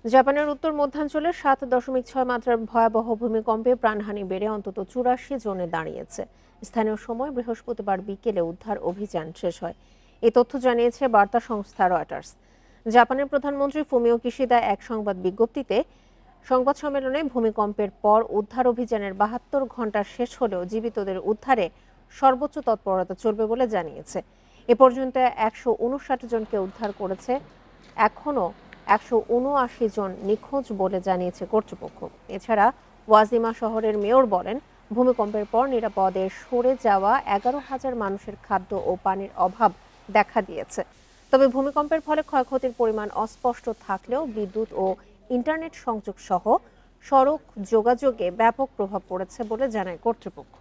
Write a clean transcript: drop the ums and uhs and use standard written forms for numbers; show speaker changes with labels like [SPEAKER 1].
[SPEAKER 1] জাপানের উত্তর মধ্যাঞ্চলে 7.6 মাত্রার ভয়াবহ ভূমিকম্পে প্রাণহানি বেড়ে অন্তত 84 জনে দাঁড়িয়েছে। স্থানীয় সময় বৃহস্পতিবার বিকেলে উদ্ধার অভিযান শেষ হয়। এই তথ্য জানিয়েছে বার্তা সংস্থা রয়টার্স। জাপানের প্রধানমন্ত্রী ফুমিও কিশিদা এক সংবাদ বিজ্ঞপ্তিতে সংবাদ সম্মেলনে ভূমিকম্পের পর উদ্ধার অভিযানের 72 ঘণ্টা শেষ হলেও জীবিতদের উদ্ধারে সর্বোচ্চ তৎপরতা চলবে বলে জানিয়েছে। এ পর্যন্ত 159 জনকে উদ্ধার করেছে। এখনও 179 জন নিখোঁজ বলে জানিয়েছে কর্তৃপক্ষ। এছাড়া ওয়াজিমা শহরের মেয়র বলেন, ভূমিকম্পের পর নিরাপদে সরে যাওয়া 11,000 মানুষের খাদ্য ও পানির অভাব দেখা দিয়েছে। তবে ভূমিকম্পের ফলে ক্ষয়ক্ষতির পরিমাণ অস্পষ্ট থাকলেও বিদ্যুৎ ও ইন্টারনেট সংযোগ সহ সড়ক যোগাযোগে ব্যাপক প্রভাব পড়েছে বলে জানায় কর্তৃপক্ষ।